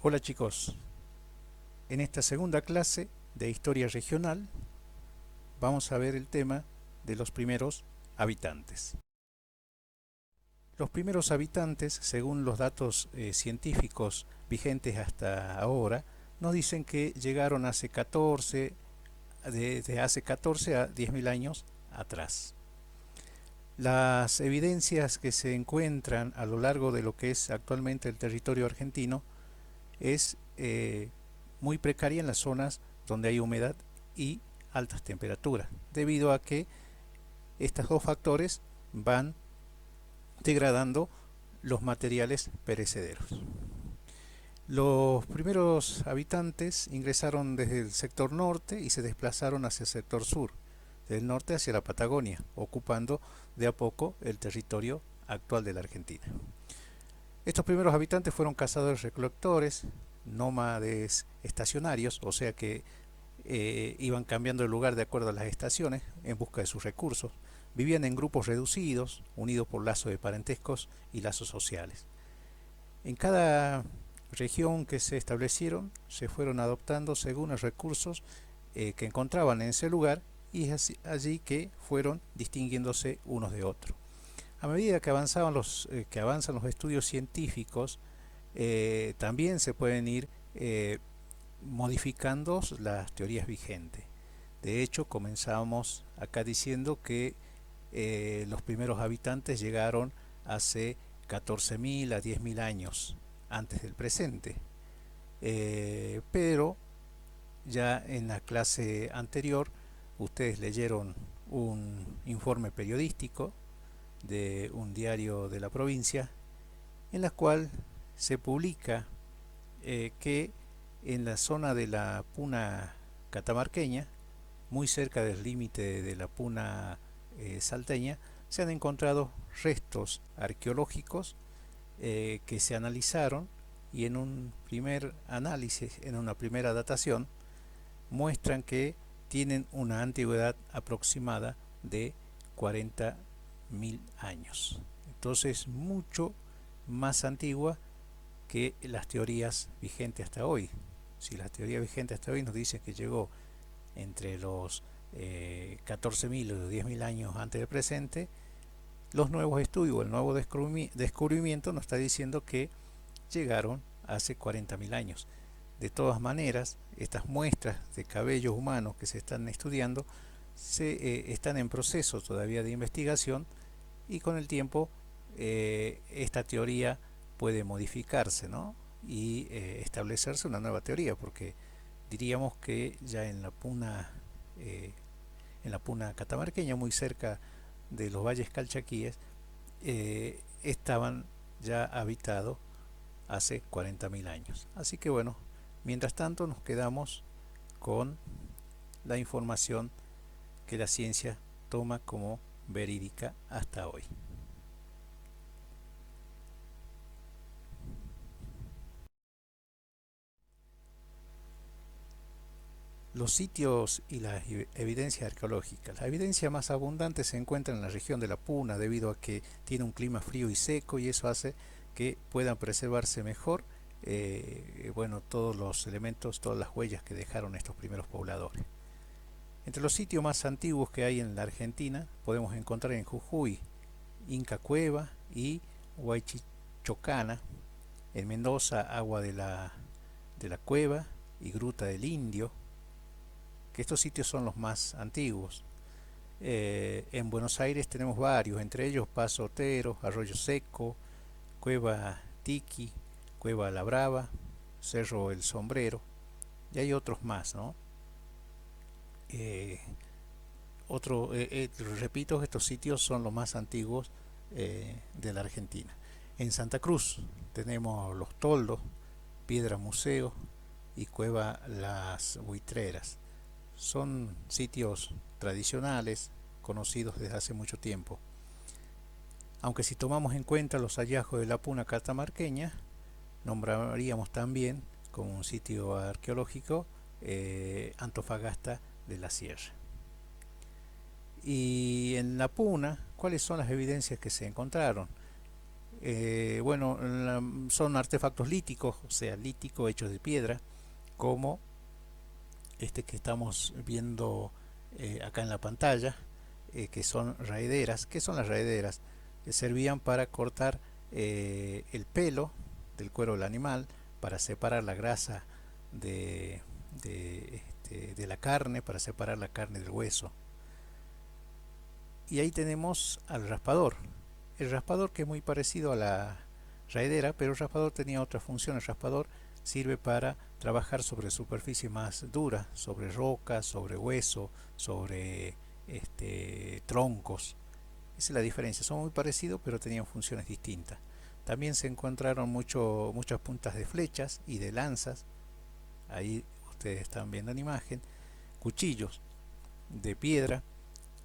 Hola chicos, en esta segunda clase de Historia Regional vamos a ver el tema de los primeros habitantes. Los primeros habitantes, según los datos científicos vigentes hasta ahora, nos dicen que llegaron de hace 14 a 10.000 años atrás. Las evidencias que se encuentran a lo largo de lo que es actualmente el territorio argentino es muy precaria en las zonas donde hay humedad y altas temperaturas, debido a que estos dos factores van degradando los materiales perecederos. Los primeros habitantes ingresaron desde el sector norte y se desplazaron hacia el sector sur, del norte hacia la Patagonia, ocupando de a poco el territorio actual de la Argentina. Estos primeros habitantes fueron cazadores-recolectores, nómades estacionarios, o sea que iban cambiando de lugar de acuerdo a las estaciones en busca de sus recursos. Vivían en grupos reducidos, unidos por lazos de parentescos y lazos sociales. En cada región que se establecieron, se fueron adoptando según los recursos que encontraban en ese lugar, y es allí que fueron distinguiéndose unos de otros. A medida que avanzan los estudios científicos, también se pueden ir modificando las teorías vigentes. De hecho, comenzamos acá diciendo que los primeros habitantes llegaron hace 14.000 a 10.000 años antes del presente. Pero ya en la clase anterior ustedes leyeron un informe periodístico de un diario de la provincia, en la cual se publica que en la zona de la puna catamarqueña, muy cerca del límite de la puna salteña, se han encontrado restos arqueológicos que se analizaron, y en un primer análisis, en una primera datación, muestran que tienen una antigüedad aproximada de 40.000 años. Entonces, mucho más antigua que las teorías vigentes hasta hoy. Si las teorías vigentes hasta hoy nos dicen que llegó entre los 14.000 o 10.000 años antes del presente, los nuevos estudios, el nuevo descubrimiento nos está diciendo que llegaron hace 40.000 años. De todas maneras, estas muestras de cabellos humanos que se están estudiando están en proceso todavía de investigación, y con el tiempo esta teoría puede modificarse, ¿no? Y establecerse una nueva teoría, porque diríamos que ya en la puna catamarqueña, muy cerca de los valles calchaquíes, estaban ya habitados hace 40.000 años. Así que bueno, mientras tanto nos quedamos con la información que la ciencia toma como verídica hasta hoy. Los sitios y las evidencias arqueológicas. La evidencia más abundante se encuentra en la región de la Puna, debido a que tiene un clima frío y seco, y eso hace que puedan preservarse mejor todos los elementos, todas las huellas que dejaron estos primeros pobladores. Entre los sitios más antiguos que hay en la Argentina podemos encontrar en Jujuy, Inca Cueva y Huaychichocana; en Mendoza, Agua de la Cueva y Gruta del Indio, que estos sitios son los más antiguos. En Buenos Aires tenemos varios, entre ellos Paso Otero, Arroyo Seco, Cueva Tiki, Cueva La Brava, Cerro El Sombrero, y hay otros más, ¿no? Repito, estos sitios son los más antiguos de la Argentina. En Santa Cruz tenemos Los Toldos, Piedra Museo y Cueva Las Buitreras. Son sitios tradicionales, conocidos desde hace mucho tiempo. Aunque si tomamos en cuenta los hallazgos de la puna catamarqueña, nombraríamos también como un sitio arqueológico Antofagasta de la Sierra. Y en la puna, ¿cuáles son las evidencias que se encontraron? Bueno, son artefactos líticos, o sea, líticos hechos de piedra, como este que estamos viendo acá en la pantalla, que son raederas. ¿Qué son las raederas? Servían para cortar el pelo del cuero del animal, para separar la grasa de, de la carne, para separar la carne del hueso. Y ahí tenemos al raspador. El raspador, que es muy parecido a la raidera, pero el raspador tenía otra función. El raspador sirve para trabajar sobre superficie más dura, sobre rocas, sobre hueso, sobre troncos. Esa es la diferencia. Son muy parecidos, pero tenían funciones distintas. También se encontraron muchas puntas de flechas y de lanzas. Ahí ustedes están viendo en imagen. Cuchillos de piedra.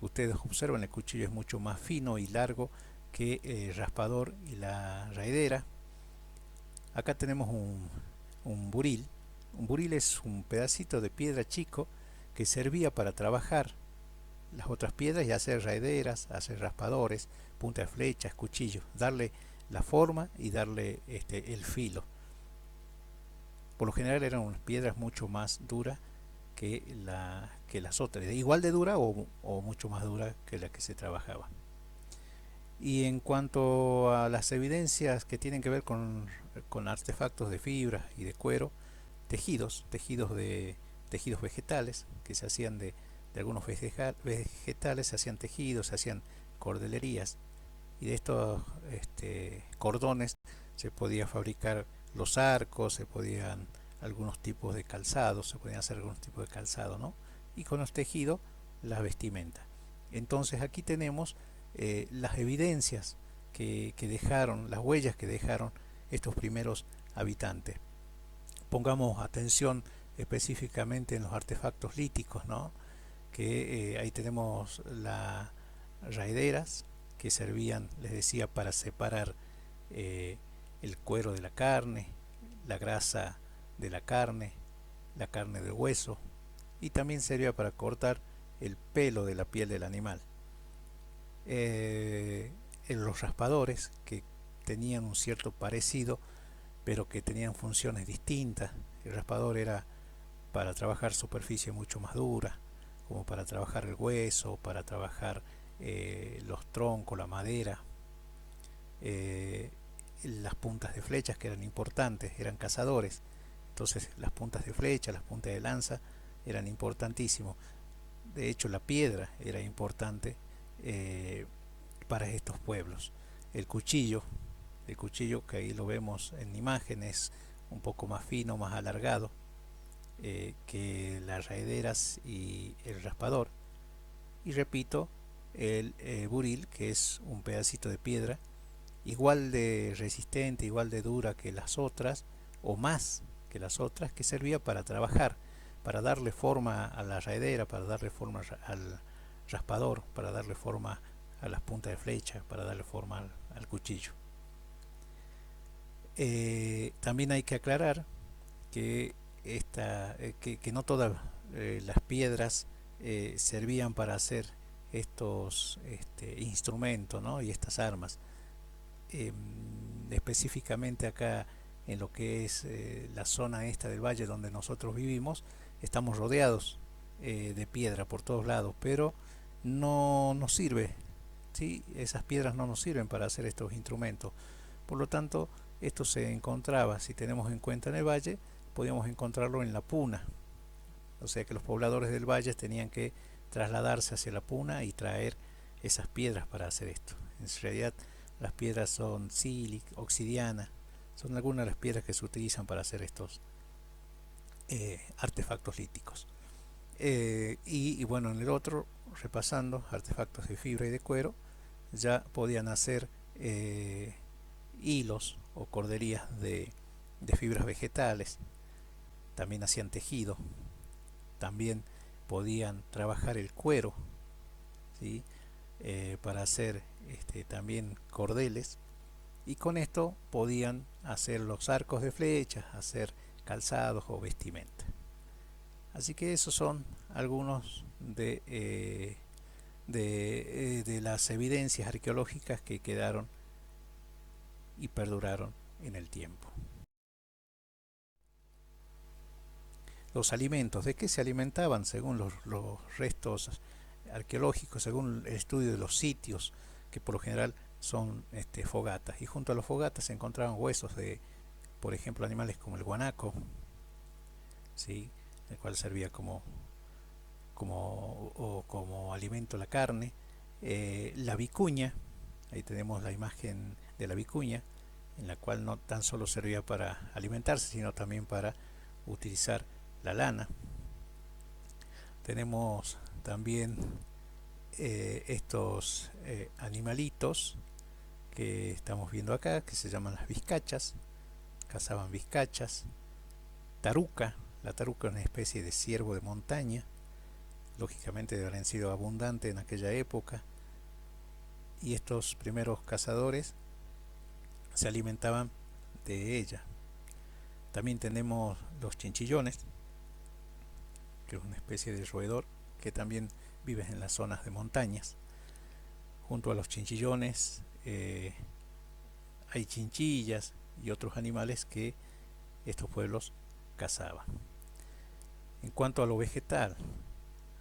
Ustedes observan, el cuchillo es mucho más fino y largo que el raspador y la raidera. Acá tenemos un buril. Un buril es un pedacito de piedra chico que servía para trabajar las otras piedras y hacer raideras, hacer raspadores, punta de flechas, cuchillos, darle la forma y darle el filo. Por lo general eran unas piedras mucho más duras que las otras, igual de dura o mucho más dura que la que se trabajaba. Y en cuanto a las evidencias que tienen que ver con artefactos de fibra y de cuero, tejidos vegetales que se hacían de algunos vegetales, se hacían tejidos, se hacían cordelerías, y de estos cordones se podía fabricar los arcos, se podían algunos tipos de calzado, se podían hacer algunos tipos de calzado, ¿no? Y con los tejidos, las vestimentas. Entonces aquí tenemos las evidencias que dejaron, las huellas que dejaron estos primeros habitantes. Pongamos atención específicamente en los artefactos líticos, ¿no? Que ahí tenemos las raideras que servían, les decía, para separar el cuero de la carne, la grasa de la carne del hueso, y también servía para cortar el pelo de la piel del animal. En los raspadores, que tenían un cierto parecido, pero que tenían funciones distintas. El raspador era para trabajar superficie mucho más dura, como para trabajar el hueso, para trabajar los troncos, la madera. Las puntas de flechas, que eran importantes, eran cazadores, entonces las puntas de flecha, las puntas de lanza eran importantísimos. De hecho, la piedra era importante para estos pueblos. El cuchillo, que ahí lo vemos en imágenes, un poco más fino, más alargado que las raederas y el raspador. Y repito, el buril, que es un pedacito de piedra igual de resistente, igual de dura que las otras, o más que las otras, que servía para trabajar, para darle forma a la raidera, para darle forma al raspador, para darle forma a las puntas de flecha, para darle forma al cuchillo. También hay que aclarar que, que no todas las piedras servían para hacer estos instrumentos, ¿no? Y estas armas. Específicamente acá en lo que es la zona esta del valle donde nosotros vivimos, estamos rodeados de piedra por todos lados, pero no nos sirve, ¿sí? Esas piedras no nos sirven para hacer estos instrumentos. Por lo tanto, esto se encontraba, si tenemos en cuenta en el valle, podíamos encontrarlo en la puna. O sea que los pobladores del valle tenían que trasladarse hacia la puna y traer esas piedras para hacer esto. En realidad, las piedras son sílica, obsidiana, son algunas de las piedras que se utilizan para hacer estos artefactos líticos. Y bueno, en el otro, repasando, artefactos de fibra y de cuero, ya podían hacer hilos o corderías de fibras vegetales, también hacían tejido, también podían trabajar el cuero, ¿sí? Para hacer también cordeles, y con esto podían hacer los arcos de flechas, hacer calzados o vestimenta. Así que esos son algunos de las evidencias arqueológicas que quedaron y perduraron en el tiempo. Los alimentos, ¿de qué se alimentaban? Según los restos arqueológicos, según el estudio de los sitios, que por lo general son fogatas, y junto a las fogatas se encontraban huesos de, por ejemplo, animales como el guanaco, ¿sí? El cual servía como alimento la carne, la vicuña, ahí tenemos la imagen de la vicuña, en la cual no tan solo servía para alimentarse, sino también para utilizar la lana. Tenemos también estos animalitos que estamos viendo acá, que se llaman las vizcachas, cazaban vizcachas, taruca, la taruca es una especie de ciervo de montaña, lógicamente habrán sido abundantes en aquella época, y estos primeros cazadores se alimentaban de ella. También tenemos los chinchillones, que es una especie de roedor que también vive en las zonas de montañas. Junto a los chinchillones hay chinchillas y otros animales que estos pueblos cazaban. En cuanto a lo vegetal,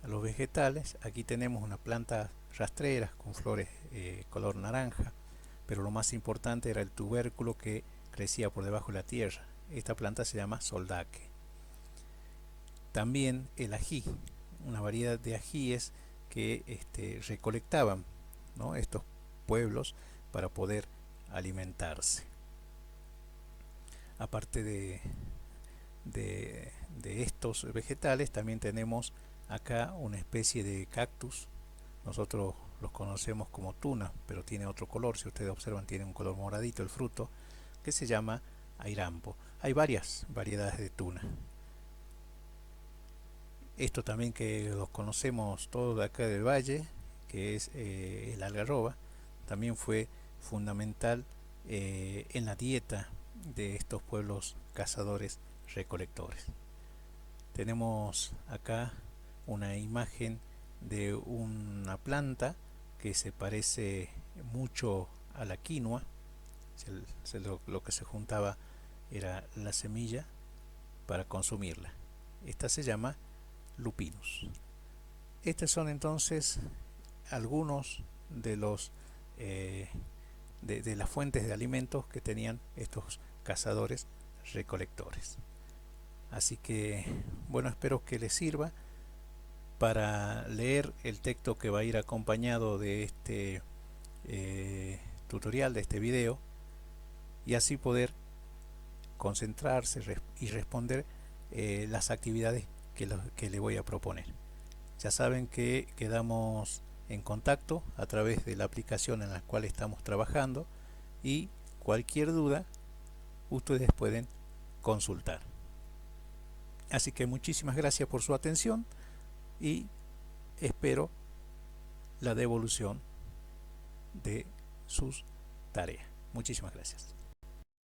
a los vegetales, aquí tenemos una planta rastrera con flores color naranja, pero lo más importante era el tubérculo que crecía por debajo de la tierra. Esta planta se llama soldaque. También el ají, una variedad de ajíes que recolectaban, ¿no?, estos pueblos para poder alimentarse. Aparte de estos vegetales, también tenemos acá una especie de cactus. Nosotros los conocemos como tuna, pero tiene otro color. Si ustedes observan, tiene un color moradito el fruto, que se llama airampo. Hay varias variedades de tuna. Esto también que los conocemos todos de acá del valle, que es el algarroba, también fue fundamental en la dieta de estos pueblos cazadores recolectores. Tenemos acá una imagen de una planta que se parece mucho a la quinoa. Lo que se juntaba era la semilla para consumirla. Esta se llama lupinus. Estos son entonces algunos de los de las fuentes de alimentos que tenían estos cazadores recolectores. Así que bueno, espero que les sirva para leer el texto que va a ir acompañado de este tutorial, de este video, y así poder concentrarse y responder las actividades que le voy a proponer. Ya saben que quedamos en contacto a través de la aplicación en la cual estamos trabajando, y cualquier duda ustedes pueden consultar. Así que muchísimas gracias por su atención y espero la devolución de sus tareas. Muchísimas gracias.